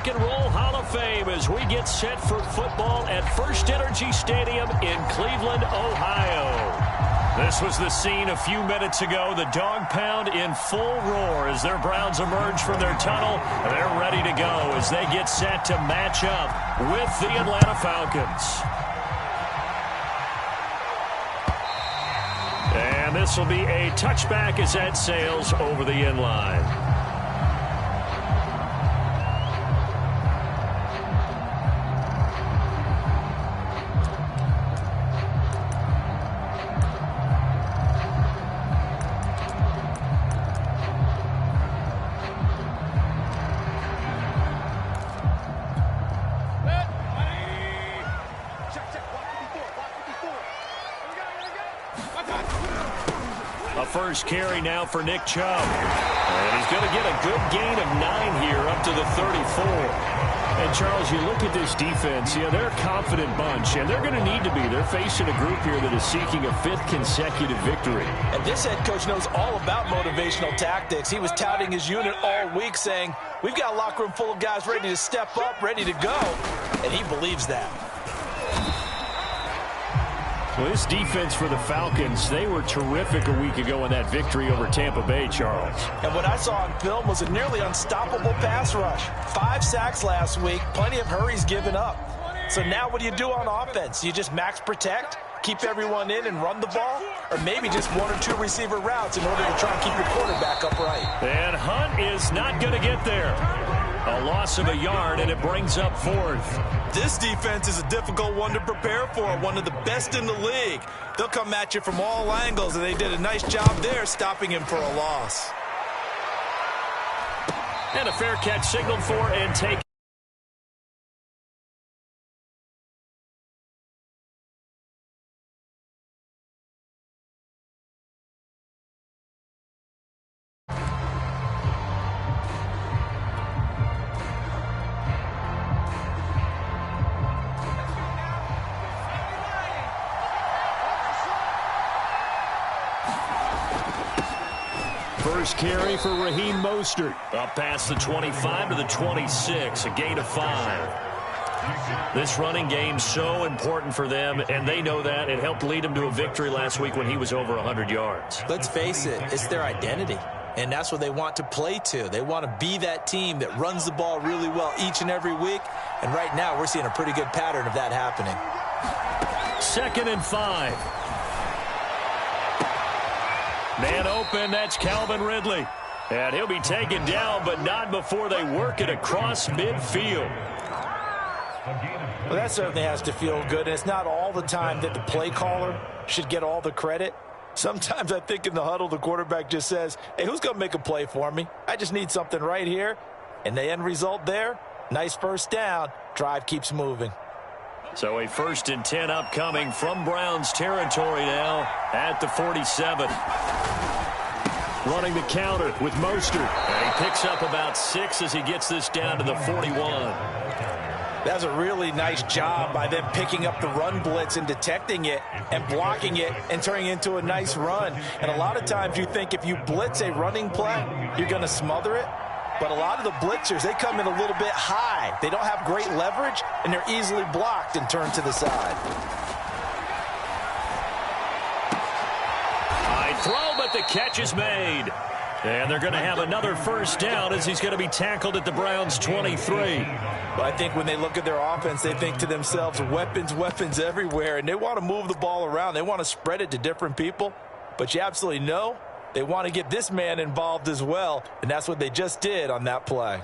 Rock and Roll Hall of Fame as we get set for football at First Energy Stadium in Cleveland, Ohio. This was the scene a few minutes ago. The dog pound in full roar as their Browns emerge from their tunnel. They're ready to go as they get set to match up with the Atlanta Falcons. And this will be a touchback as that sails over the end line. First carry now for Nick Chubb. And he's going to get a good gain of 9 here up to the 34. And, Charles, you look at this defense, they're a confident bunch, and they're going to need to be. They're facing a group here that is seeking a 5th consecutive victory. And this head coach knows all about motivational tactics. He was touting his unit all week saying, we've got a locker room full of guys ready to step up, ready to go. And he believes that. Well, this defense for the Falcons, they were terrific a week ago in that victory over Tampa Bay, Charles. And what I saw on film was a nearly unstoppable pass rush. 5 sacks last week, plenty of hurries given up. So now what do you do on offense? You just max protect, keep everyone in and run the ball? Or maybe just 1 or 2 receiver routes in order to try and keep your quarterback upright? And Hunt is not going to get there. A loss of a yard, and it brings up 4th. This defense is a difficult one to prepare for, one of the best in the league. They'll come at you from all angles, and they did a nice job there stopping him for a loss. And a fair catch signaled for and taken. First carry for Raheem Mostert. Up past the 25 to the 26, a gain of 5. This running game so important for them, and they know that. It helped lead them to a victory last week when he was over 100 yards. Let's face it, it's their identity, and that's what they want to play to. They want to be that team that runs the ball really well each and every week, and right now we're seeing a pretty good pattern of that happening. 2nd and 5. Man open, that's Calvin Ridley. And he'll be taken down, but not before they work it across midfield. Well, that certainly has to feel good, and it's not all the time that the play caller should get all the credit. Sometimes I think in the huddle, the quarterback just says, hey, who's going to make a play for me? I just need something right here. And the end result there, nice first down. Drive keeps moving. So a 1st and 10 upcoming from Browns territory now at the 47. Running the counter with Mostert. And he picks up about 6 as he gets this down to the 41. That's a really nice job by them picking up the run blitz and detecting it and blocking it and turning it into a nice run. And a lot of times you think if you blitz a running play, you're going to smother it. But a lot of the blitzers, they come in a little bit high. They don't have great leverage, and they're easily blocked and turned to the side. High throw, but the catch is made. And they're going to have another first down as he's going to be tackled at the Browns' 23. But I think when they look at their offense, they think to themselves, weapons, weapons everywhere, and they want to move the ball around. They want to spread it to different people. But you absolutely know they want to get this man involved as well, and that's what they just did on that play.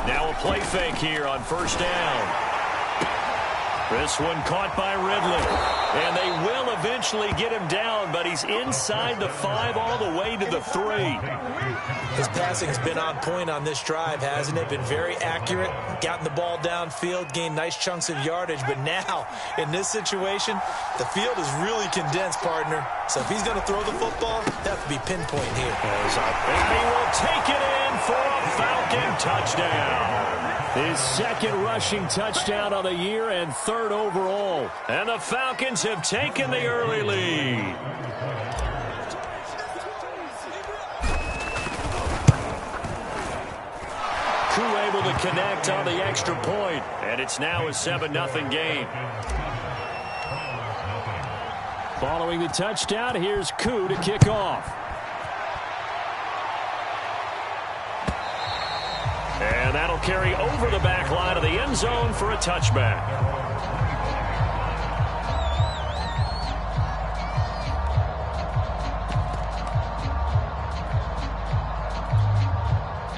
Now a play fake here on first down. This one caught by Ridley. And they will eventually get him down, but he's inside the 5 all the way to the 3. His passing has been on point on this drive, hasn't it? Been very accurate, gotten the ball downfield, gained nice chunks of yardage. But now, in this situation, the field is really condensed, partner. So if he's going to throw the football, that have to be pinpoint here. As he will take it in for a Falcon touchdown. His second rushing touchdown of the year and third overall. And the Falcons have taken the early lead. Koo able to connect on the extra point, and it's now a 7-0 game. Following the touchdown, here's Koo to kick off. And that'll carry over the back line of the end zone for a touchback.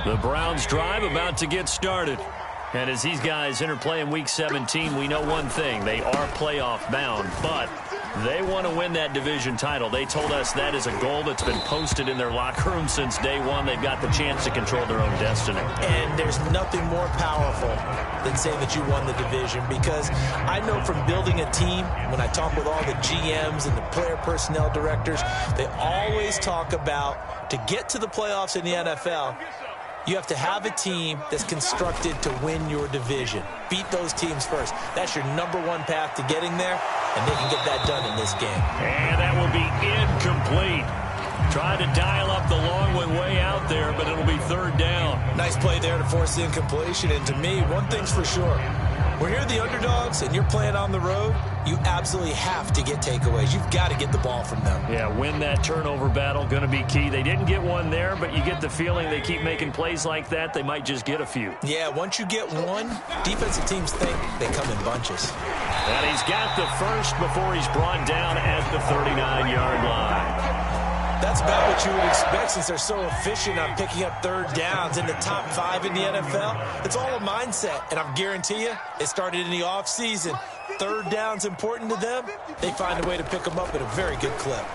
The Browns drive about to get started. And as these guys interplay in Week 17, we know one thing. They are playoff bound, but they want to win that division title. They told us that is a goal that's been posted in their locker room since day one. They've got the chance to control their own destiny. And there's nothing more powerful than saying that you won the division, because I know from building a team, when I talk with all the GMs and the player personnel directors, they always talk about, to get to the playoffs in the NFL, you have to have a team that's constructed to win your division. Beat those teams first. That's your #1 path to getting there, and they can get that done in this game. And that will be incomplete. Trying to dial up the long one way out there, but it'll be third down. Nice play there to force the incompletion. And to me, one thing's for sure. When you're the underdogs and you're playing on the road, you absolutely have to get takeaways. You've got to get the ball from them. Yeah, win that turnover battle, going to be key. They didn't get one there, but you get the feeling they keep making plays like that, they might just get a few. Yeah, once you get one, defensive teams think they come in bunches. And he's got the first before he's brought down at the 39-yard line. That's about what you would expect, since they're so efficient on picking up third downs in the top 5 in the NFL. It's all a mindset, and I guarantee you, it started in the offseason. Third down's important to them. They find a way to pick them up at a very good clip.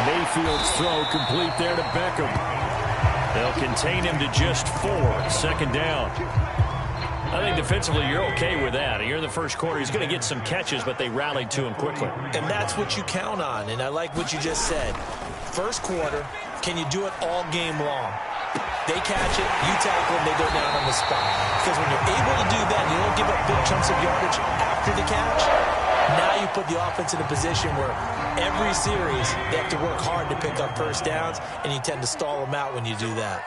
Mayfield's throw complete there to Beckham. They'll contain him to just 4. Second down. I think defensively you're okay with that. Here in the first quarter, he's going to get some catches, but they rallied to him quickly. And that's what you count on, and I like what you just said. First quarter, can you do it all game long? They catch it, you tackle them, they go down on the spot. Because when you're able to do that, and you don't give up big chunks of yardage after the catch, now you put the offense in a position where every series they have to work hard to pick up first downs, and you tend to stall them out when you do that.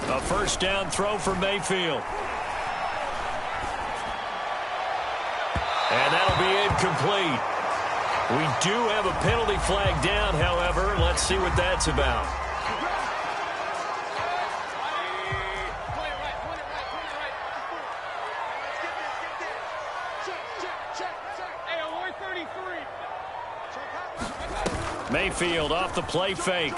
A first down throw for Mayfield. And that'll be incomplete. We do have a penalty flag down, however. Let's see what that's about. Mayfield off the play fake.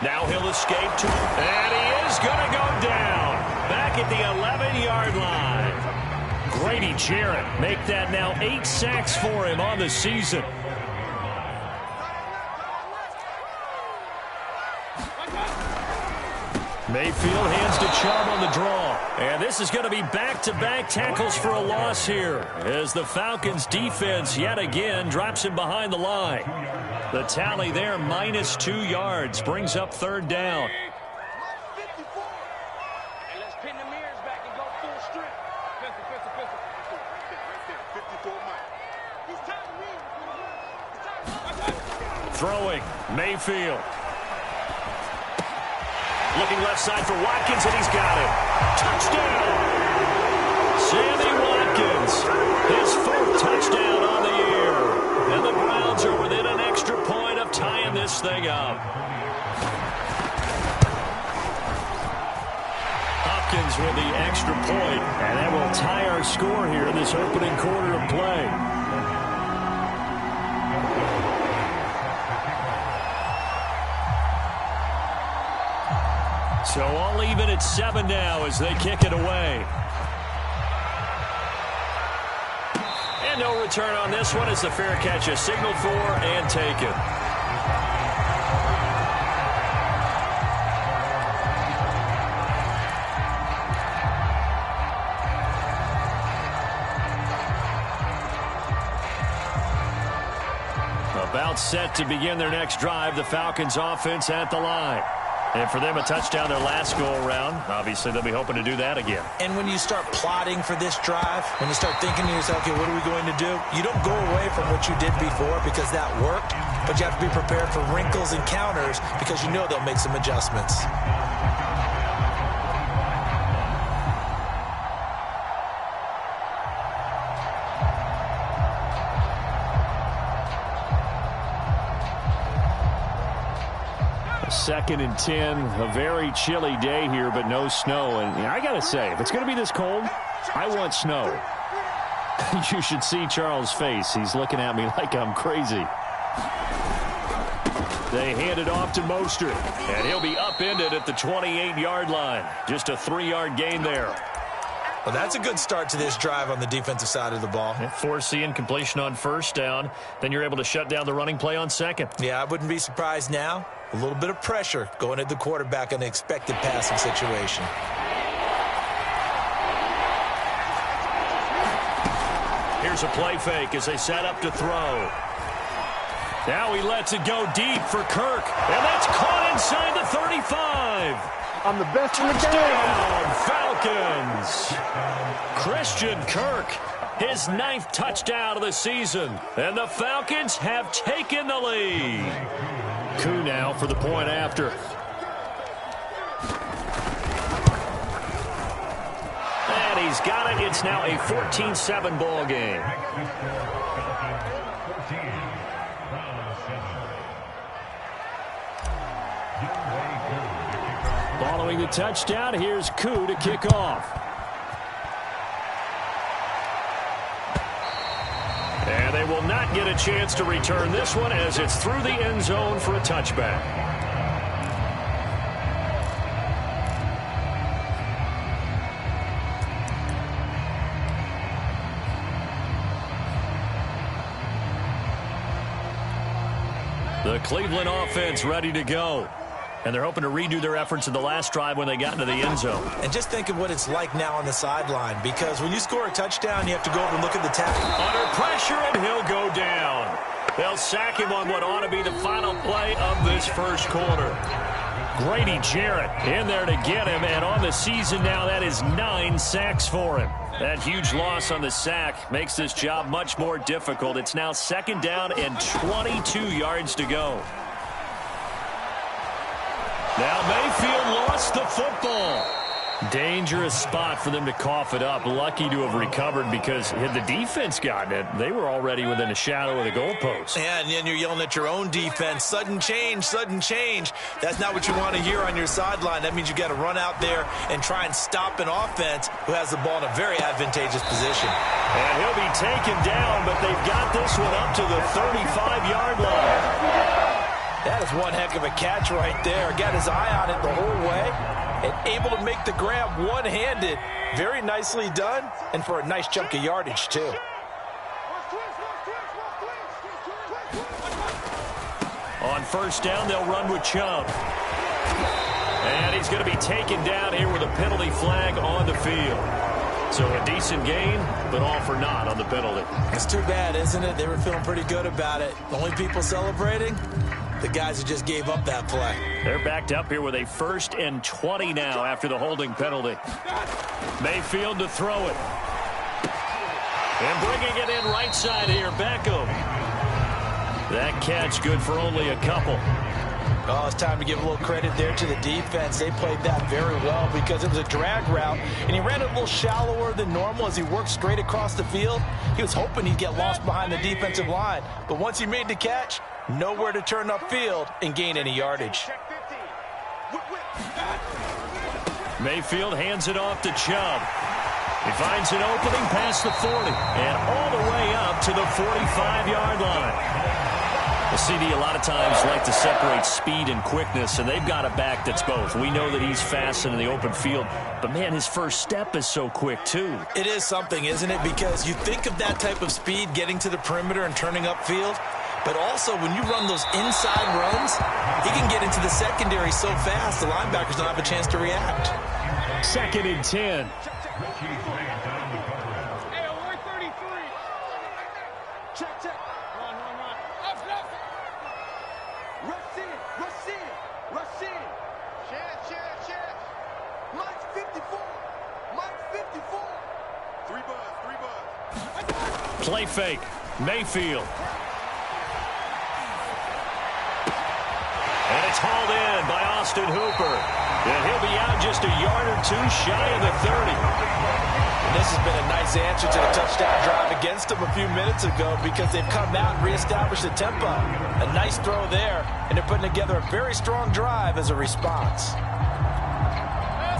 Now he'll escape to, and he is going to go down. Back at the 11-yard line. Grady Jarrett make that now 8 sacks for him on the season. Mayfield hands to Chubb on the draw. And this is going to be back-to-back tackles for a loss here, as the Falcons defense yet again drops him behind the line. The tally there, -2 yards, brings up third down. Throwing, Mayfield. Looking left side for Watkins, and he's got it. Touchdown! Sammy Watkins, his 4th touchdown on the year. And the Browns are within an extra point of tying this thing up. Hopkins with the extra point, and that will tie our score here in this opening quarter of play. So all even at 7 now as they kick it away. And no return on this one as the fair catch is signaled for and taken. All set to begin their next drive. The Falcons offense at the line. And for them, a touchdown their last go-around. Obviously, they'll be hoping to do that again. And when you start plotting for this drive, when you start thinking to yourself, okay, what are we going to do? You don't go away from what you did before because that worked, but you have to be prepared for wrinkles and counters because you know they'll make some adjustments. Second and 10, a very chilly day here, but no snow. And I got to say, if it's going to be this cold, I want snow. You should see Charles' face. He's looking at me like I'm crazy. They hand it off to Mostert, and he'll be upended at the 28-yard line. Just a 3-yard gain there. Well, that's a good start to this drive on the defensive side of the ball. Forcing incompletion on first down. Then you're able to shut down the running play on second. Yeah, I wouldn't be surprised now. A little bit of pressure going at the quarterback in an expected passing situation. Here's a play fake as they set up to throw. Now he lets it go deep for Kirk. And that's caught inside the 35. I'm the best in the game. Falcons. Christian Kirk, his 9th touchdown of the season. And the Falcons have taken the lead. Coup now for the point after. And he's got it. It's now a 14-7 ball game. Following the touchdown, here's Coup to kick off. And they will not get a chance to return this one as it's through the end zone for a touchback. The Cleveland offense ready to go. And they're hoping to redo their efforts in the last drive when they got into the end zone. And just think of what it's like now on the sideline, because when you score a touchdown, you have to go over and look at the tackle. Under pressure, and he'll go down. They'll sack him on what ought to be the final play of this first quarter. Grady Jarrett in there to get him, and on the season now, that is 9 sacks for him. That huge loss on the sack makes this job much more difficult. It's now 2nd down and 22 yards to go. Now Mayfield lost the football. Dangerous spot for them to cough it up. Lucky to have recovered because had the defense gotten it, they were already within a shadow of the goalpost. Yeah, and then you're yelling at your own defense. Sudden change, sudden change. That's not what you want to hear on your sideline. That means you got to run out there and try and stop an offense who has the ball in a very advantageous position. And he'll be taken down, but they've got this one up to the 35-yard line. That is one heck of a catch right there. Got his eye on it the whole way and able to make the grab one-handed. Very nicely done, and for a nice chunk of yardage, too. On first down, they'll run with Chubb. And he's going to be taken down here with a penalty flag on the field. So a decent gain, but all for naught on the penalty. It's too bad, isn't it? They were feeling pretty good about it. The only people celebrating, the guys who just gave up that play. They're backed up here with a 1st and 20 now after the holding penalty. Mayfield to throw it. And bringing it in right side here, Beckham. That catch good for only a couple. Oh, it's time to give a little credit there to the defense. They played that very well because it was a drag route, and he ran it a little shallower than normal as he worked straight across the field. He was hoping he'd get lost behind the defensive line, but once he made the catch, nowhere to turn upfield and gain any yardage. Mayfield hands it off to Chubb. He finds an opening past the 40 and all the way up to the 45-yard line. The CD a lot of times like to separate speed and quickness, and they've got a back that's both. We know that he's fast in the open field, but, man, his first step is so quick, too. It is something, isn't it? Because you think of that type of speed getting to the perimeter and turning upfield, but also when you run those inside runs, he can get into the secondary so fast the linebackers don't have a chance to react. 2nd and 10. Play fake. Mayfield. And it's hauled in by Austin Hooper. And he'll be out just a yard or two shy of the 30. And this has been a nice answer to the touchdown drive against them a few minutes ago because they've come out and reestablished the tempo. A nice throw there, and they're putting together a very strong drive as a response.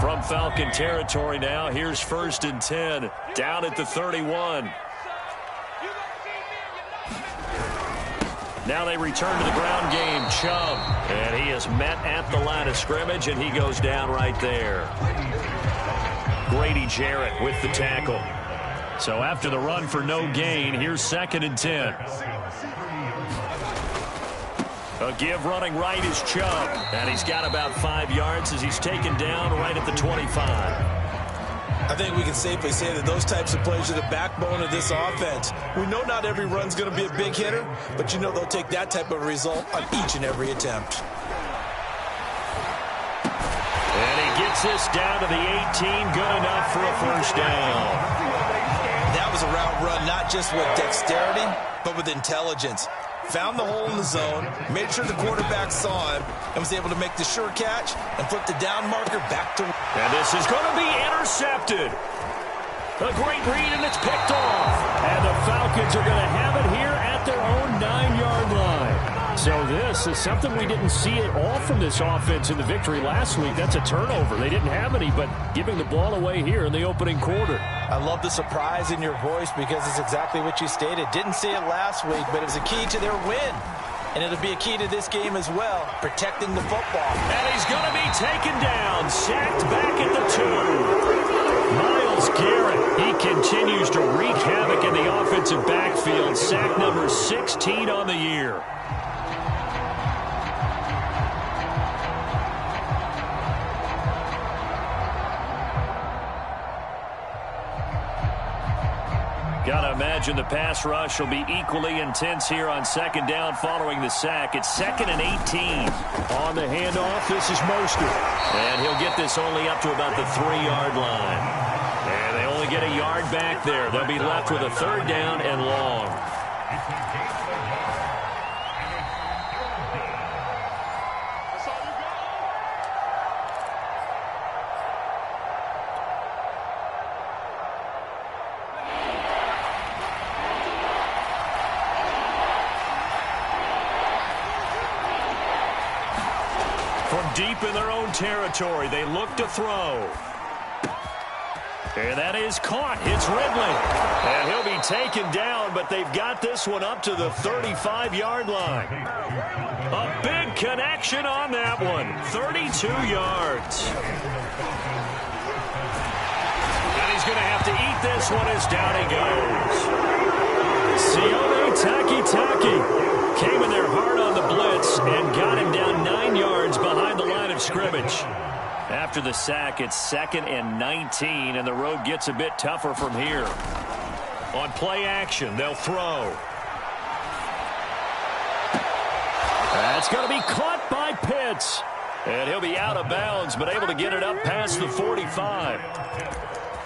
From Falcon territory now, here's 1st and 10, down at the 31. Now they return to the ground game. Chubb, and he is met at the line of scrimmage, and he goes down right there. Grady Jarrett with the tackle. So after the run for no gain, here's 2nd and 10. A give running right is Chubb, and he's got about 5 yards as he's taken down right at the 25. I think we can safely say that those types of plays are the backbone of this offense. We know not every run's going to be a big hitter, but you know they'll take that type of result on each and every attempt. And he gets this down to the 18, good enough for a 1st down. That was a route run not just with dexterity, but with intelligence. Found the hole in the zone, made sure the quarterback saw him, and was able to make the sure catch and flip the down marker back to... And this is going to be intercepted. A great read, and it's picked off. And the Falcons are going to have it here at their own 9-yard line. So this is something we didn't see at all from this offense in the victory last week. That's a turnover. They didn't have any, but giving the ball away here in the opening quarter. I love the surprise in your voice because it's exactly what you stated. Didn't see it last week, but it was a key to their win. And it'll be a key to this game as well, protecting the football. And he's going to be taken down, sacked back at the 2. Myles Garrett, he continues to wreak havoc in the offensive backfield. Sack number 16 on the year. Gotta imagine the pass rush will be equally intense here on 2nd down following the sack. It's 2nd and 18. On the handoff, this is Mostert. And he'll get this only up to about the 3-yard line. And they only get a yard back there. They'll be left with a 3rd down and long. Deep in their own territory, they look to throw. And that is caught. It's Ridley. And he'll be taken down, but they've got this one up to the 35-yard line. A big connection on that one. 32 yards. And he's going to have to eat this one as down he goes. Sione Takitaki came in there hard on the blitz and got him down 9 yards behind the line of scrimmage. After the sack, it's 2nd and 19, and the road gets a bit tougher from here. On play action, they'll throw. That's going to be caught by Pitts. And he'll be out of bounds, but able to get it up past the 45.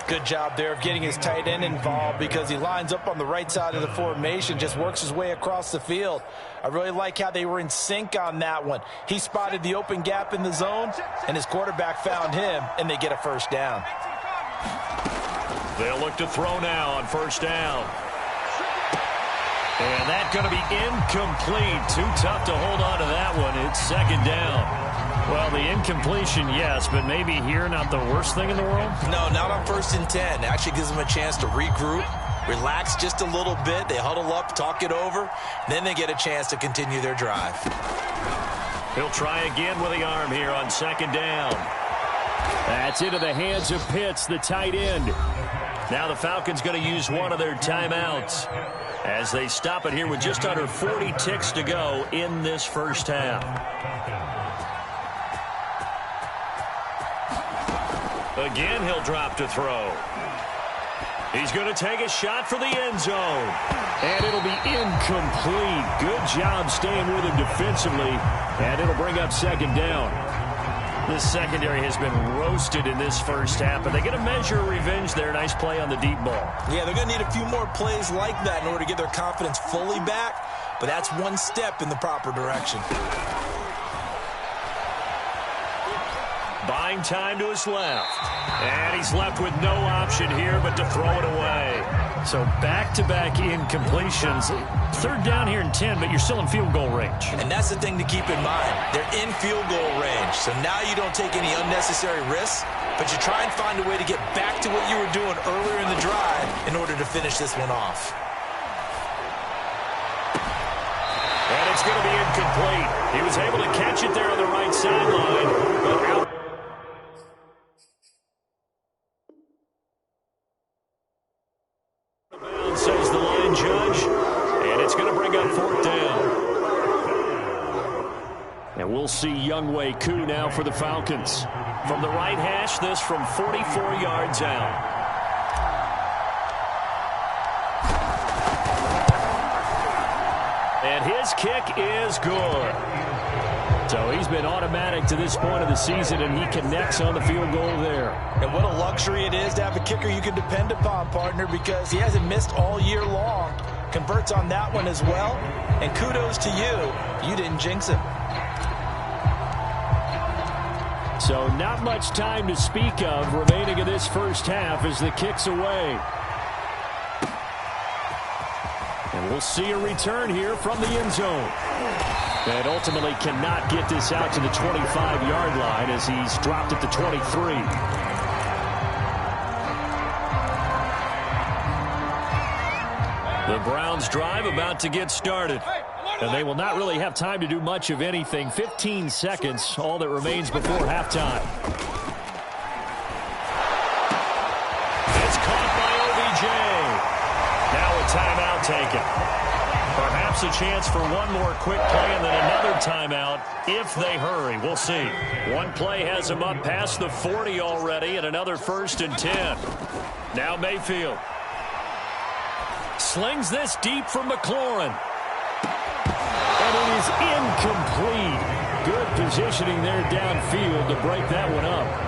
Good job there of getting his tight end involved because he lines up on the right side of the formation, just works his way across the field. I really like how they were in sync on that one. He spotted the open gap in the zone, and his quarterback found him, and they get a 1st down. They'll look to throw now on 1st down. And that's going to be incomplete. Too tough to hold on to that one. It's 2nd down. Well, the incompletion, yes, but maybe here not the worst thing in the world? No, not on 1st and 10. It actually gives them a chance to regroup, relax just a little bit. They huddle up, talk it over. Then they get a chance to continue their drive. He'll try again with the arm here on 2nd down. That's into the hands of Pitts, the tight end. Now the Falcons going to use one of their timeouts as they stop it here with just under 40 ticks to go in this 1st half. Again, he'll drop to throw. He's going to take a shot for the end zone. And it'll be incomplete. Good job staying with him defensively. And it'll bring up 2nd down. This secondary has been roasted in this first half, but they get a measure of revenge there. Nice play on the deep ball. Yeah, they're going to need a few more plays like that in order to get their confidence fully back, but that's one step in the proper direction. Buying time to his left. And he's left with no option here but to throw it away. So back-to-back incompletions. Third down here and 10, but you're still in field goal range. And that's the thing to keep in mind. They're in field goal range. So now you don't take any unnecessary risks, but you try and find a way to get back to what you were doing earlier in the drive in order to finish this one off. And it's going to be incomplete. He was able to catch it there on the right sideline, but out. Says the line judge, and it's going to bring up fourth down. And we'll see Younghoe Koo now for the Falcons. From the right hash, this from 44 yards out. And his kick is good. So he's been automatic to this point of the season, and he connects on the field goal there. And what a luxury it is to have a kicker you can depend upon, partner, because he hasn't missed all year long. Converts on that one as well. And kudos to you. You didn't jinx him. So not much time to speak of remaining in this first half as the kick's away. And we'll see a return here from the end zone. And ultimately cannot get this out to the 25-yard line as he's dropped at the 23. The Browns drive about to get started. And they will not really have time to do much of anything. 15 seconds, all that remains before halftime. It's caught by OBJ. Now a timeout taken. Perhaps a chance for one more quick play and then another timeout if they hurry. We'll see. One play has them up past the 40 already and another 1st and 10. Now Mayfield. Slings this deep from McLaurin. And it is incomplete. Good positioning there downfield to break that one up.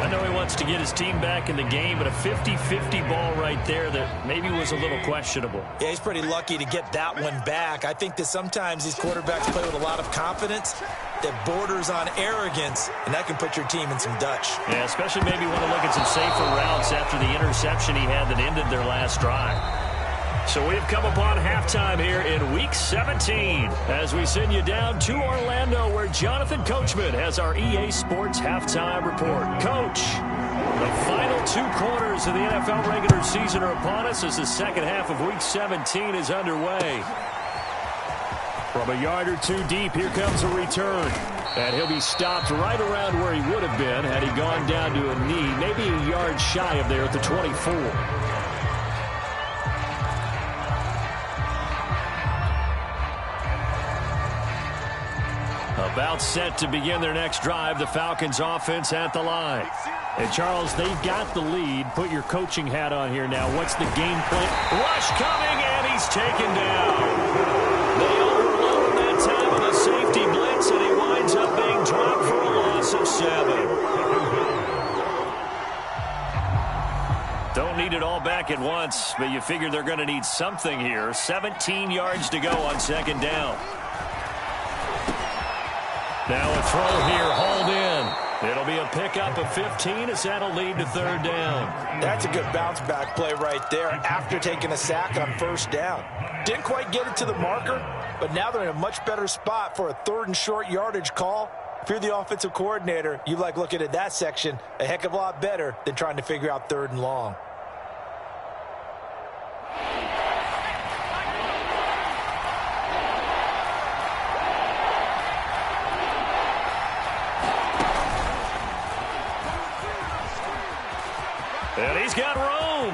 I know he wants to get his team back in the game, but a 50-50 ball right there that maybe was a little questionable. Yeah, he's pretty lucky to get that one back. I think that sometimes these quarterbacks play with a lot of confidence that borders on arrogance, and that can put your team in some Dutch. Yeah, especially maybe want to look at some safer routes after the interception he had that ended their last drive. So we've come upon halftime here in Week 17 as we send you down to Orlando where Jonathan Coachman has our EA Sports Halftime Report. Coach, the final 2 quarters of the NFL regular season are upon us as the second half of Week 17 is underway. From a yard or 2 deep, here comes a return. And he'll be stopped right around where he would have been had he gone down to a knee, maybe a yard shy of there at the 24. About set to begin their next drive, the Falcons offense at the line. And Charles, they've got the lead. Put your coaching hat on here now. What's the game plan? Rush coming, and he's taken down. They overload him that time with a safety blitz, and he winds up being dropped for a loss of 7. Don't need it all back at once, but you figure they're going to need something here. 17 yards to go on second down. Now a throw here, hauled in. It'll be a pickup of 15 as that'll lead to third down. That's a good bounce-back play right there after taking a sack on first down. Didn't quite get it to the marker, but now they're in a much better spot for a 3rd and short yardage call. If you're the offensive coordinator, you like looking at that section a heck of a lot better than trying to figure out 3rd and long. And he's got room.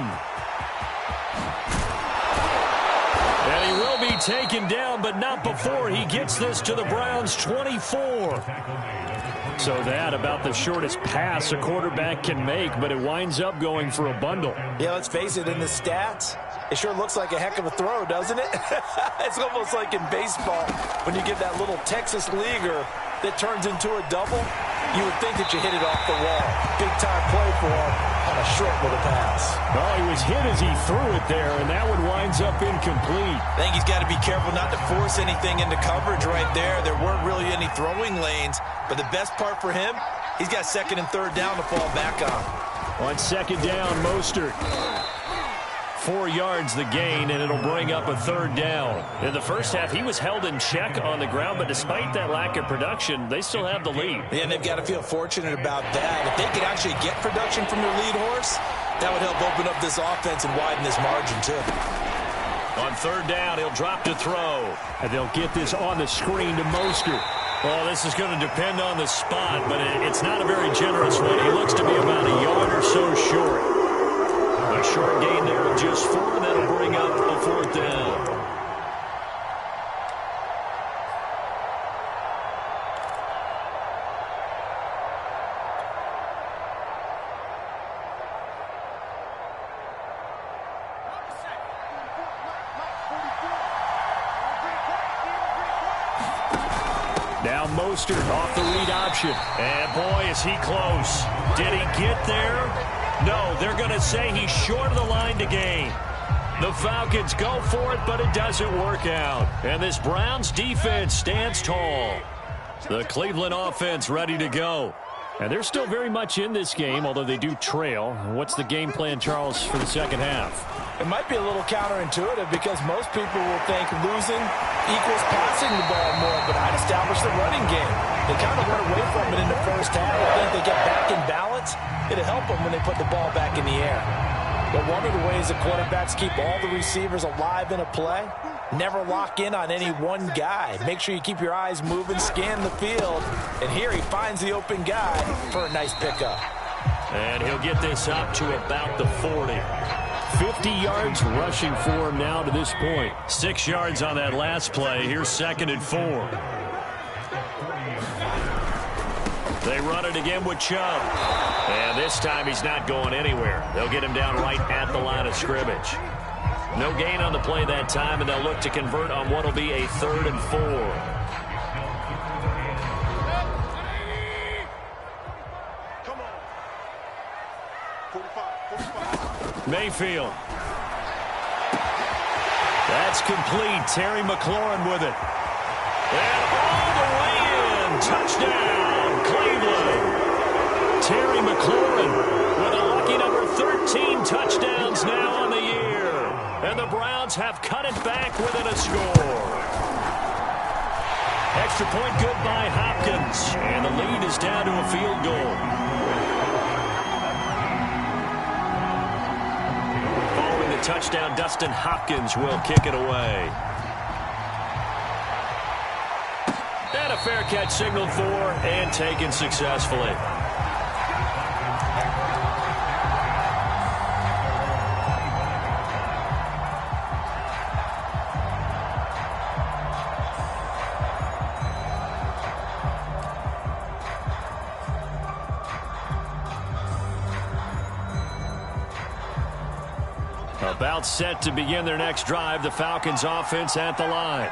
And he will be taken down, but not before he gets this to the Browns' 24. So that about the shortest pass a quarterback can make, but it winds up going for a bundle. Yeah, let's face it, in the stats, it sure looks like a heck of a throw, doesn't it? It's almost like in baseball when you get that little Texas leaguer that turns into a double. You would think that you hit it off the wall. Big-time play for him on a short little pass. Oh, he was hit as he threw it there, and that one winds up incomplete. I think he's got to be careful not to force anything into coverage right there. There weren't really any throwing lanes, but the best part for him, he's got second and third down to fall back on. On second down, Mostert. 4 yards the gain, and it'll bring up a third down. In the first half, he was held in check on the ground, but despite that lack of production, they still have the lead. Yeah, and they've got to feel fortunate about that. If they could actually get production from their lead horse, that would help open up this offense and widen this margin, too. On third down, he'll drop to throw. And they'll get this on the screen to Mostert. Oh, this is going to depend on the spot, but it's not a very generous one. He looks to be about a yard or so short. A short gain there of just 4, and that'll bring up a fourth down. Now Mostert off the read option. And boy, is he close. Did he get there? No, they're going to say he's short of the line to gain. The Falcons go for it, but it doesn't work out. And this Browns defense stands tall. The Cleveland offense ready to go. And they're still very much in this game, although they do trail. What's the game plan, Charles, for the second half? It might be a little counterintuitive because most people will think losing equals passing the ball more, but I'd establish the running game. They kind of went away from it in the first half. I think they get back in balance. It'll help them when they put the ball back in the air. But one of the ways the quarterbacks keep all the receivers alive in a play, never lock in on any one guy. Make sure you keep your eyes moving, scan the field. And here he finds the open guy for a nice pickup. And he'll get this up to about the 40. 50 yards rushing for him now to this point. 6 yards on that last play. Here's second and 4. They run it again with Chubb. And this time he's not going anywhere. They'll get him down right at the line of scrimmage. No gain on the play that time, and they'll look to convert on what will be a 3rd and 4. Mayfield. That's complete. Terry McLaurin with it. And all the way in. Touchdown, Cleveland. Terry McLaurin with a lucky number 13 touchdowns now on the year. And the Browns have cut it back within a score. Extra point good by Hopkins. And the lead is down to a field goal. Following the touchdown, Dustin Hopkins will kick it away. And a fair catch signaled for and taken successfully. About set to begin their next drive, the Falcons offense at the line.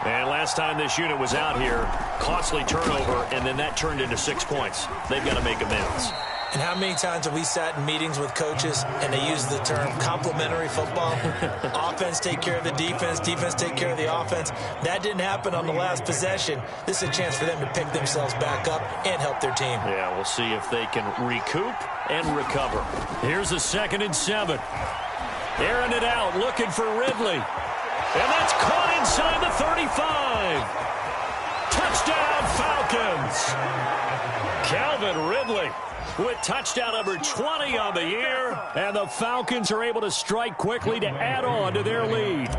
And last time this unit was out here, costly turnover, and then that turned into 6 points. They've got to make amends. And how many times have we sat in meetings with coaches and they use the term complementary football? Offense take care of the defense, defense take care of the offense. That didn't happen on the last possession. This is a chance for them to pick themselves back up and help their team. Yeah, we'll see if they can recoup and recover. Here's a 2nd and 7. Airing it out, looking for Ridley. And that's caught inside the 35. Touchdown, Falcons. Calvin Ridley with touchdown number 20 on the year. And the Falcons are able to strike quickly to add on to their lead.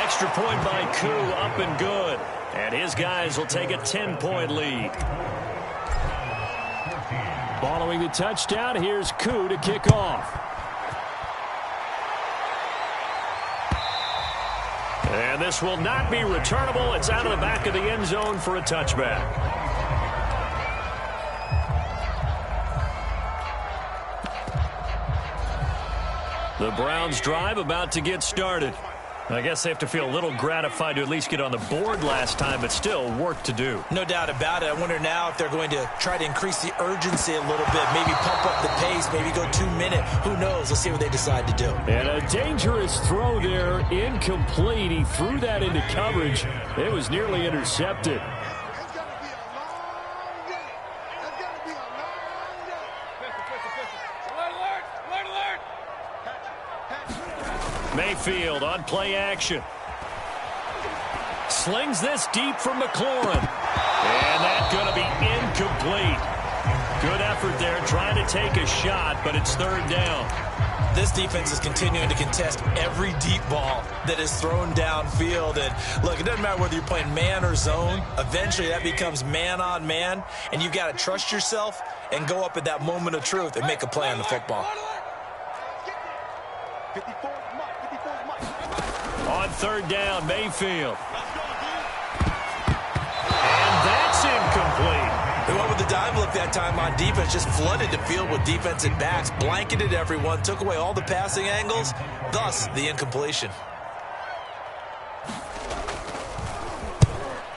Extra point by Koo, up and good. And his guys will take a 10-point lead. Following the touchdown, here's Koo to kick off. And this will not be returnable. It's out of the back of the end zone for a touchback. The Browns drive about to get started. I guess they have to feel a little gratified to at least get on the board last time, but still work to do. No doubt about it. I wonder now if they're going to try to increase the urgency a little bit, maybe pump up the pace, maybe go 2 minutes. Who knows? Let's see what they decide to do. And a dangerous throw there, incomplete. He threw that into coverage. It was nearly intercepted. Mayfield on play action. Slings this deep from McLaurin. And that's going to be incomplete. Good effort there trying to take a shot, but it's third down. This defense is continuing to contest every deep ball that is thrown downfield. And look, it doesn't matter whether you're playing man or zone. Eventually that becomes man on man. And you've got to trust yourself and go up at that moment of truth and make a play on the football. On third down, Mayfield. And that's incomplete. They went with the dive look that time on defense, just flooded the field with defensive backs, blanketed everyone, took away all the passing angles, thus the incompletion.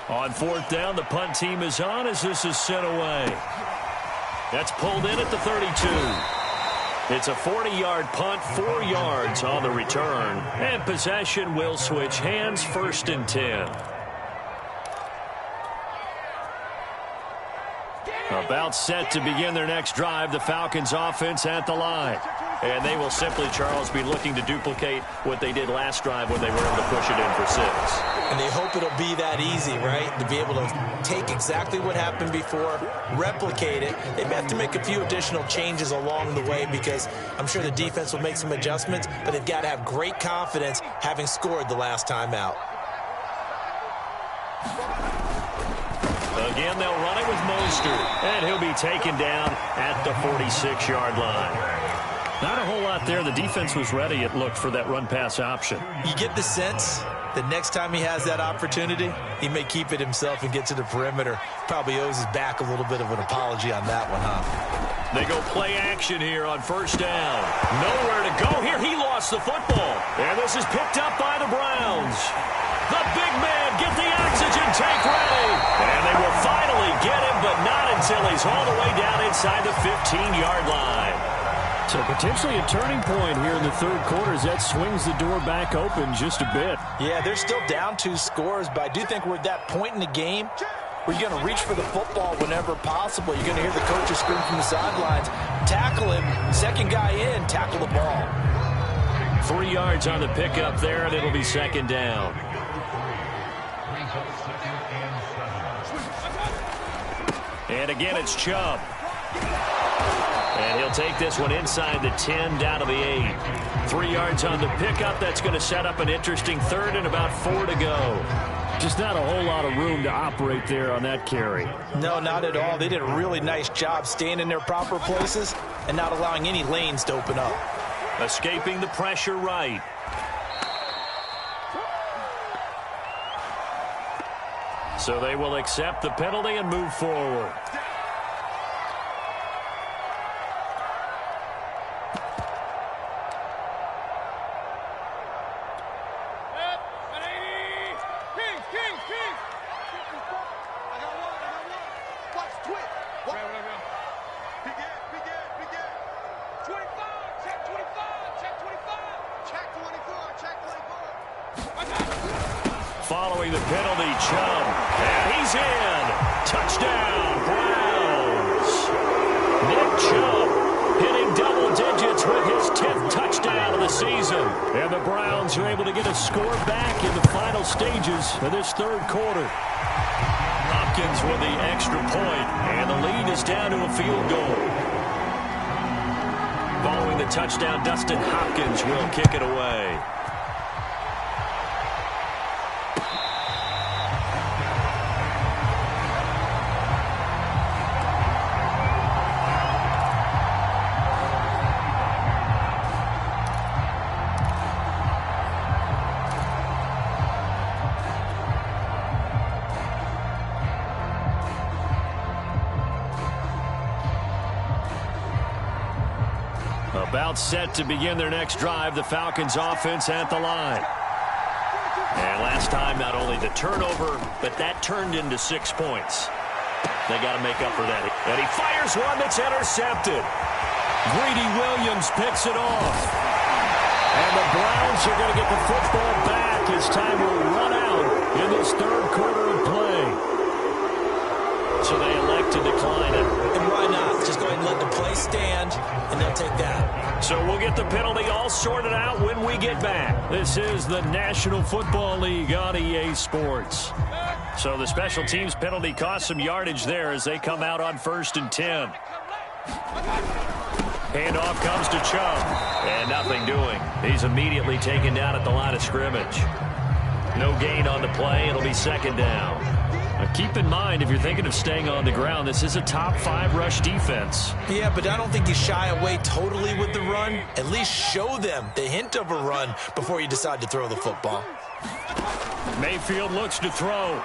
On fourth down, the punt team is on as this is sent away. That's pulled in at the 32. It's a 40-yard punt, 4 yards on the return. And possession will switch hands, 1st and 10. About set to begin their next drive, the Falcons offense at the line. And they will simply, Charles, be looking to duplicate what they did last drive when they were able to push it in for 6. And they hope it'll be that easy, right? To be able to take exactly what happened before, replicate it. They have to make a few additional changes along the way because I'm sure the defense will make some adjustments, but they've got to have great confidence having scored the last time out. Again, they'll run it with Mostert, and he'll be taken down at the 46-yard line. Not a whole lot there. The defense was ready, it looked, for that run-pass option. You get the sense that next time he has that opportunity, he may keep it himself and get to the perimeter. Probably owes his back a little bit of an apology on that one, huh? They go play action here on first down. Nowhere to go here. He lost the football. And this is picked up by the Browns. The big man, get the oxygen tank ready. And they will finally get him, but not until he's all the way down inside the 15-yard line. So potentially a turning point here in the third quarter as that swings the door back open just a bit. Yeah, they're still down 2 scores, but I do think we're at that point in the game where you're going to reach for the football whenever possible. You're going to hear the coaches scream from the sidelines. Tackle him. Second guy in, tackle the ball. 3 yards on the pickup there, and it'll be second down. And again, it's Chubb. And he'll take this one inside the 10, down to the 8. 3 yards on the pickup. That's going to set up an interesting third and about 4 to go. Just not a whole lot of room to operate there on that carry. No, not at all. They did a really nice job staying in their proper places and not allowing any lanes to open up. Escaping the pressure right. So they will accept the penalty and move forward. Following the penalty, Chubb. And he's in. Touchdown, Browns. Nick Chubb hitting double digits with his 10th touchdown of the season. And the Browns are able to get a score back in the final stages of this third quarter. Hopkins with the extra point, and the lead is down to a field goal. Following the touchdown, Dustin Hopkins will kick it away. About set to begin their next drive, the Falcons offense at the line. And last time, not only the turnover, but that turned into 6 points. They got to make up for that. And he fires one that's intercepted. Greedy Williams picks it off. And the Browns are going to get the football back as time will run out in this third quarter of play. So they elect to decline it. And why not? Just go ahead and let the play stand, and they'll take that. So we'll get the penalty all sorted out when we get back. This is the National Football League on EA Sports. So the special teams penalty cost some yardage there as they come out on 1st and 10. Handoff comes to Chubb. And nothing doing. He's immediately taken down at the line of scrimmage. No gain on the play. It'll be 2nd down. Now keep in mind, if you're thinking of staying on the ground, this is a top 5 rush defense. Yeah, but I don't think you shy away totally with the run. At least show them the hint of a run before you decide to throw the football. Mayfield looks to throw.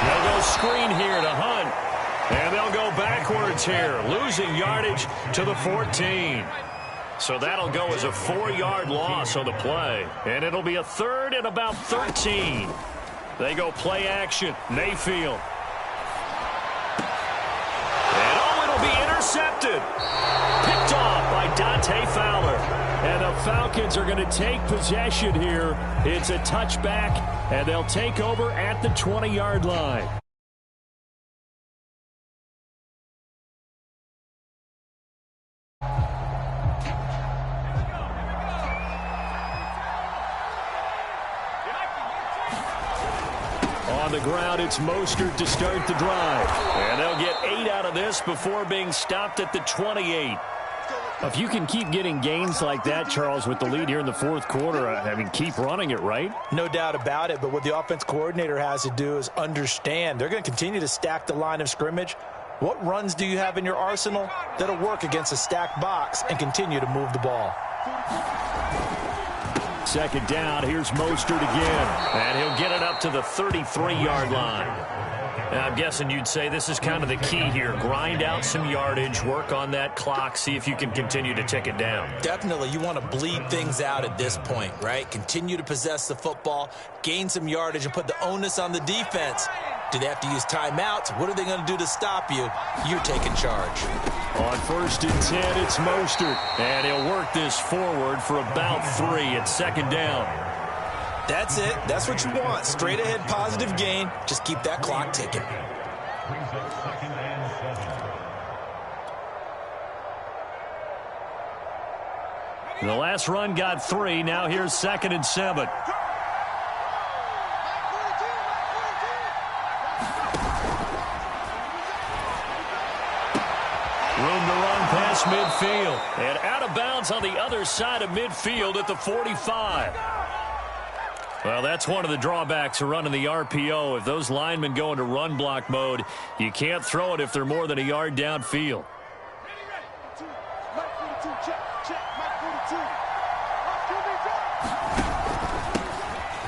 They'll go screen here to Hunt. And they'll go backwards here, losing yardage to the 14. So that'll go as a 4-yard loss on the play. And it'll be a 3rd and about 13. They go play action. Mayfield. And it'll be intercepted. Picked off by Dante Fowler. And the Falcons are going to take possession here. It's a touchback, and they'll take over at the 20-yard line. On the ground, it's Mostert to start the drive. And they'll get 8 out of this before being stopped at the 28. If you can keep getting gains like that, Charles, with the lead here in the 4th quarter, I mean, keep running it, right? No doubt about it, but what the offense coordinator has to do is understand. They're going to continue to stack the line of scrimmage. What runs do you have in your arsenal that'll work against a stacked box and continue to move the ball? 2nd down, here's Mostert again. And he'll get it up to the 33-yard line. And I'm guessing you'd say this is kind of the key here. Grind out some yardage, work on that clock, see if you can continue to tick it down. Definitely, you want to bleed things out at this point, right? Continue to possess the football, gain some yardage, and put the onus on the defense. Do they have to use timeouts? What are they going to do to stop you? You're taking charge. On 1st and 10, it's Mostert. And he'll work this forward for about 3 at 2nd down. That's it. That's what you want. Straight ahead positive gain. Just keep that clock ticking. The last run got 3. Now here's 2nd and 7. Room to run past midfield. And out of bounds on the other side of midfield at the 45. Well, that's one of the drawbacks of running the RPO. If those linemen go into run block mode, you can't throw it if they're more than a yard downfield.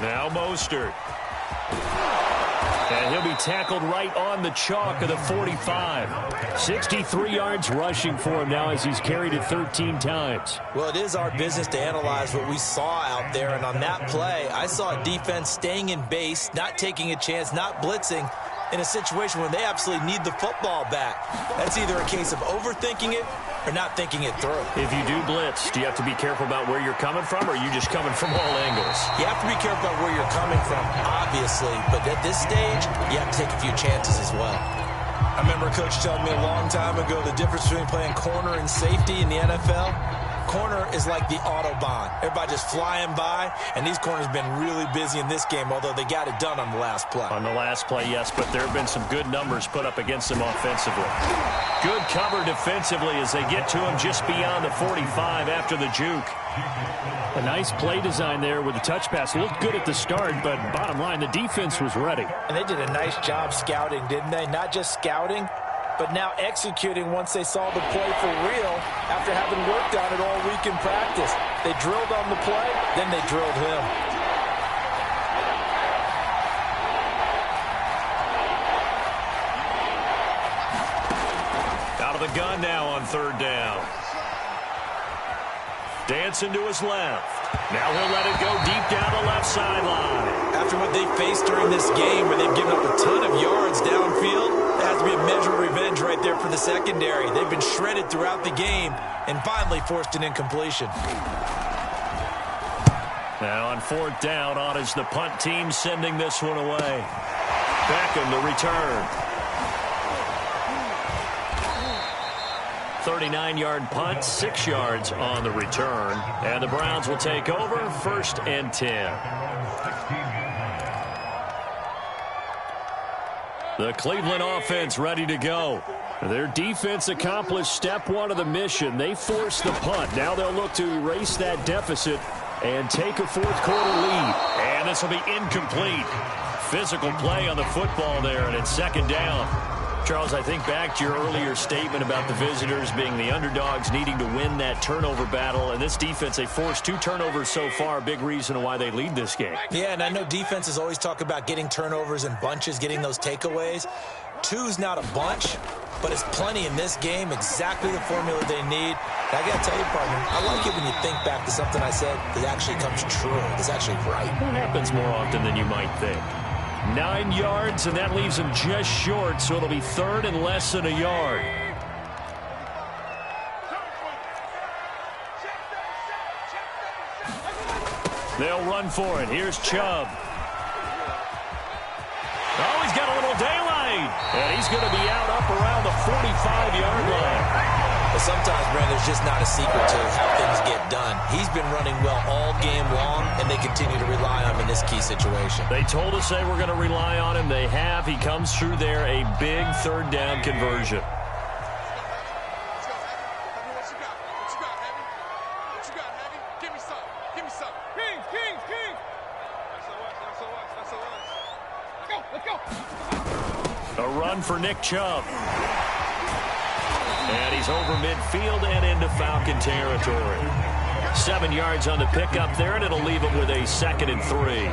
Now Mostert. And he'll be tackled right on the chalk of the 45. 63 yards rushing for him now as he's carried it 13 times. Well, it is our business to analyze what we saw out there. And on that play, I saw a defense staying in base, not taking a chance, not blitzing in a situation where they absolutely need the football back. That's either a case of overthinking it or not thinking it through. If you do blitz, do you have to be careful about where you're coming from, or are you just coming from all angles? You have to be careful about where you're coming from, obviously, but at this stage, you have to take a few chances as well. I remember a coach telling me a long time ago the difference between playing corner and safety in the NFL. Corner is like the Autobahn. Everybody just flying by, and these corners have been really busy in this game, although they got it done on the last play. On the last play, yes, but there have been some good numbers put up against them offensively. Good cover defensively as they get to him just beyond the 45 after the juke. A nice play design there with the touch pass. Looked good at the start, but bottom line, the defense was ready. And they did a nice job scouting, didn't they? Not just scouting, but now executing once they saw the play for real after having worked on it all week in practice. They drilled on the play, then they drilled him. Out of the gun now on 3rd down. Dancing to his left. Now he'll let it go deep down the left sideline. After what they faced during this game where they've given up a ton of yards downfield, there has to be a measure of revenge right there for the secondary. They've been shredded throughout the game and finally forced an incompletion. Now on fourth down, on is the punt team sending this one away. Beckham to return. 39-yard punt, 6 yards on the return. And the Browns will take over, 1st and 10. The Cleveland offense ready to go. Their defense accomplished step 1 of the mission. They forced the punt. Now they'll look to erase that deficit and take a fourth-quarter lead. And this will be incomplete. Physical play on the football there, and it's 2nd down. Charles, I think back to your earlier statement about the visitors being the underdogs needing to win that turnover battle. And this defense, they forced 2 turnovers so far, a big reason why they lead this game. Yeah, and I know defenses always talk about getting turnovers in bunches, getting those takeaways. 2's not a bunch, but it's plenty in this game, exactly the formula they need. And I got to tell you, partner, I like it when you think back to something I said that actually comes true. It's actually right. It happens more often than you might think. 9 yards, and that leaves him just short, so it'll be 3rd and less than a yard. They'll run for it. Here's Chubb. Oh, he's got a little daylight, and he's going to be out up around the 45-yard line. But sometimes, Brand, there's just not a secret to how things get done. He's been running well all game long, and they continue to rely on him in this key situation. They told us they were going to rely on him. They have. He comes through there, a big 3rd down conversion. A run for Nick Chubb. And he's over midfield and into Falcon territory. 7 yards on the pickup there, and it'll leave him with a 2nd and 3.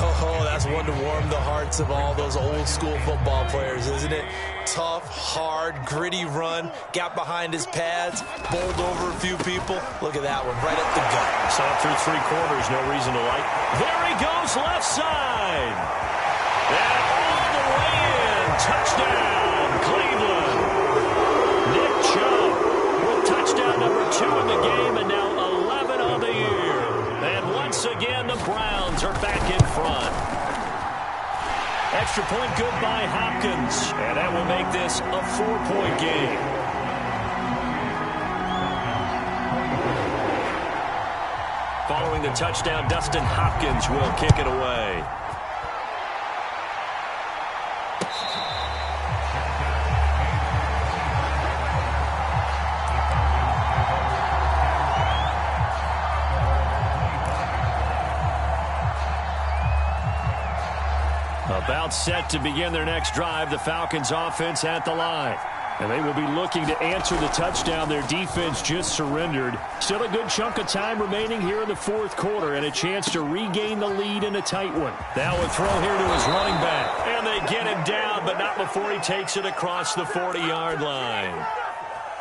Oh, that's one to warm the hearts of all those old-school football players, isn't it? Tough, hard, gritty run. Got behind his pads, bowled over a few people. Look at that one, right up the gut. Saw through 3 quarters, no reason to like. There he goes, left side. And all the way in. Touchdown, Cleveland. Nick Chubb with touchdown number 2 in the game, and now 11 on the year. And once again, the Browns are back in front. Extra point good by Hopkins, and that will make this a 4-point game. Following the touchdown, Dustin Hopkins will kick it away. About set to begin their next drive, the Falcons offense at the line. And they will be looking to answer the touchdown their defense just surrendered. Still a good chunk of time remaining here in the 4th quarter and a chance to regain the lead in a tight one. Now a throw here to his running back. And they get him down, but not before he takes it across the 40-yard line.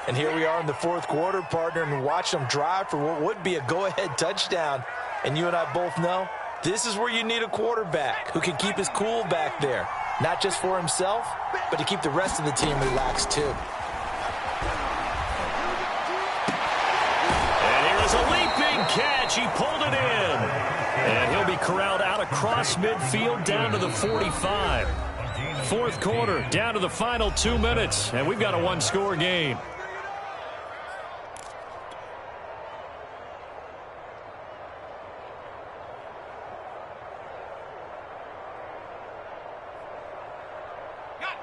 And here we are in the 4th quarter, partner, and watch them drive for what would be a go-ahead touchdown. And you and I both know this is where you need a quarterback who can keep his cool back there. Not just for himself, but to keep the rest of the team relaxed too. And here is a leaping catch. He pulled it in. And he'll be corralled out across midfield down to the 45. 4th quarter, down to the final 2 minutes. And we've got a 1-score game.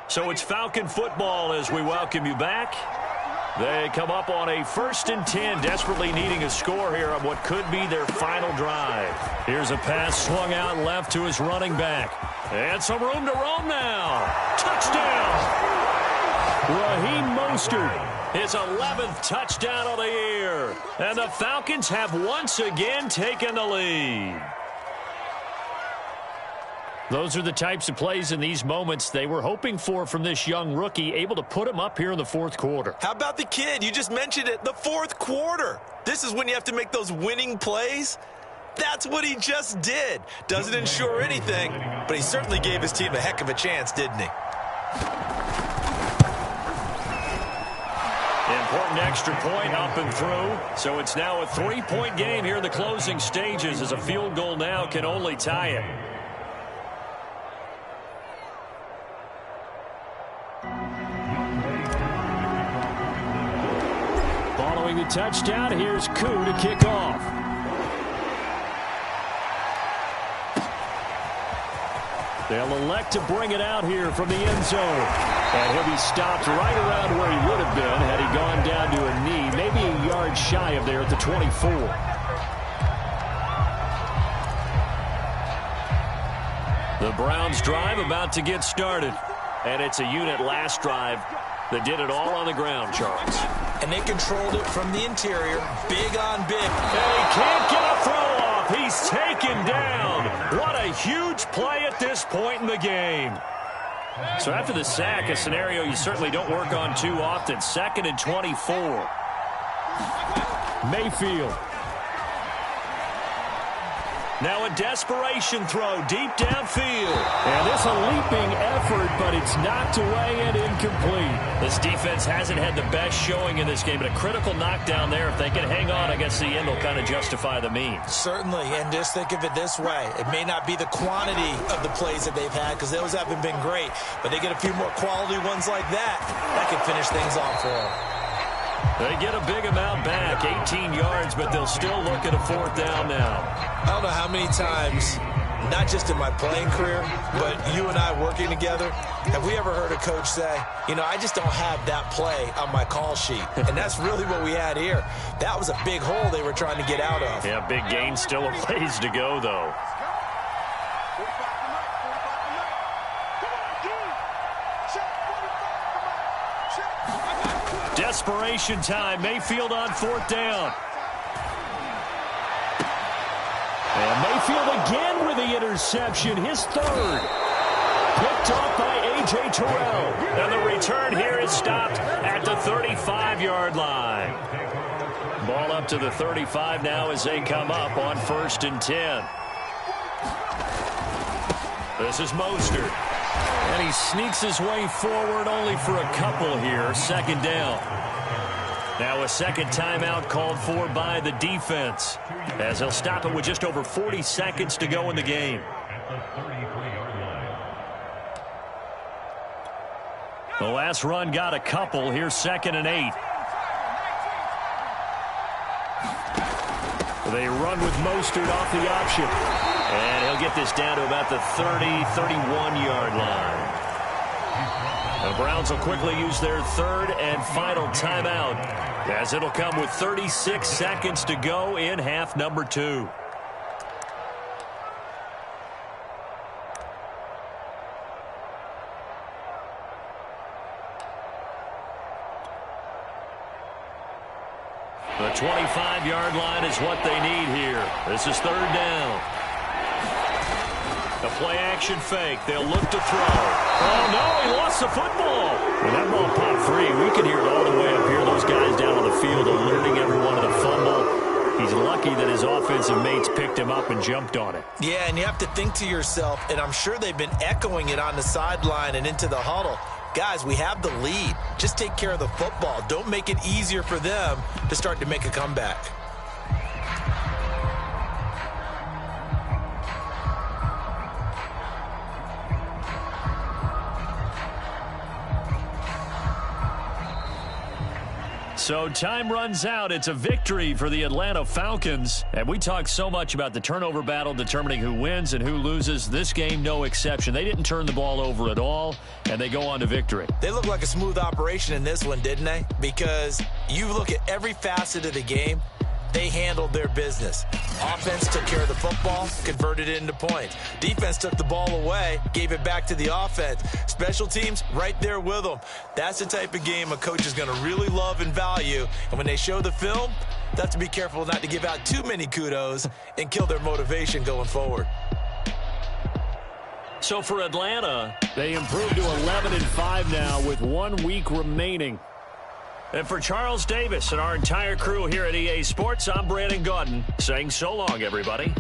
So it's Falcon football as we welcome you back. They come up on a 1st and 10, desperately needing a score here on what could be their final drive. Here's a pass swung out left to his running back. And some room to roam now. Touchdown! Raheem Mostert, his 11th touchdown of the year. And the Falcons have once again taken the lead. Those are the types of plays in these moments they were hoping for from this young rookie, able to put him up here in the 4th quarter. How about the kid? You just mentioned it, the 4th quarter. This is when you have to make those winning plays. That's what he just did. Doesn't ensure anything, but he certainly gave his team a heck of a chance, didn't he? Important extra point up and through. So it's now a 3-point game here in the closing stages, as a field goal now can only tie it. Following the touchdown, here's Koo to kick off. They'll elect to bring it out here from the end zone. And he'll be stopped right around where he would have been had he gone down to a knee, maybe a yard shy of there at the 24. The Browns drive about to get started. And it's a unit last drive that did it all on the ground, Charles. And they controlled it from the interior, big on big. And he can't get a throw off. He's taken down. What a huge play at this point in the game. So after the sack, a scenario you certainly don't work on too often. 2nd and 24. Mayfield. Now a desperation throw deep downfield. And this a leaping effort, but it's knocked away and incomplete. This defense hasn't had the best showing in this game, but a critical knockdown there. If they can hang on, I guess the end will kind of justify the means. Certainly, and just think of it this way. It may not be the quantity of the plays that they've had, because those haven't been great, but they get a few more quality ones like that. That can finish things off for them. They get a big amount back, 18 yards, but they'll still look at a 4th down now. I don't know how many times, not just in my playing career, but you and I working together, have we ever heard a coach say, you know, I just don't have that play on my call sheet. And that's really what we had here. That was a big hole they were trying to get out of. Yeah, big gain, still a ways to go, though. Desperation time. Mayfield on 4th down. And Mayfield again with the interception. His 3rd. Picked off by A.J. Terrell. And the return here is stopped at the 35-yard line. Ball up to the 35 now as they come up on 1st and 10. This is Mostert. And he sneaks his way forward only for a couple here. 2nd down. Now a second timeout called for by the defense, as they'll stop it with just over 40 seconds to go in the game. The last run got a couple. Here's 2nd and 8. They run with Mostert off the option. And he'll get this down to about the 30, 31-yard line. The Browns will quickly use their 3rd and final timeout, as it'll come with 36 seconds to go in half number 2. The 25-yard line is what they need here. This is 3rd down. The play-action fake. They'll look to throw. Oh, no, he lost the football. When that ball popped free, we can hear it all the way up here. Those guys down on the field alerting everyone to the fumble. He's lucky that his offensive mates picked him up and jumped on it. Yeah, and you have to think to yourself, and I'm sure they've been echoing it on the sideline and into the huddle. Guys, we have the lead. Just take care of the football. Don't make it easier for them to start to make a comeback. So time runs out. It's a victory for the Atlanta Falcons. And we talk so much about the turnover battle determining who wins and who loses. This game, no exception. They didn't turn the ball over at all, and they go on to victory. They look like a smooth operation in this one, didn't they? Because you look at every facet of the game, they handled their business. Offense took care of the football, converted it into points. Defense took the ball away, gave it back to the offense. Special teams, right there with them. That's the type of game a coach is going to really love and value. And when they show the film, they have to be careful not to give out too many kudos and kill their motivation going forward. So for Atlanta, they improved to 11-5 now with 1 week remaining. And for Charles Davis and our entire crew here at EA Sports, I'm Brandon Gaudin saying so long, everybody.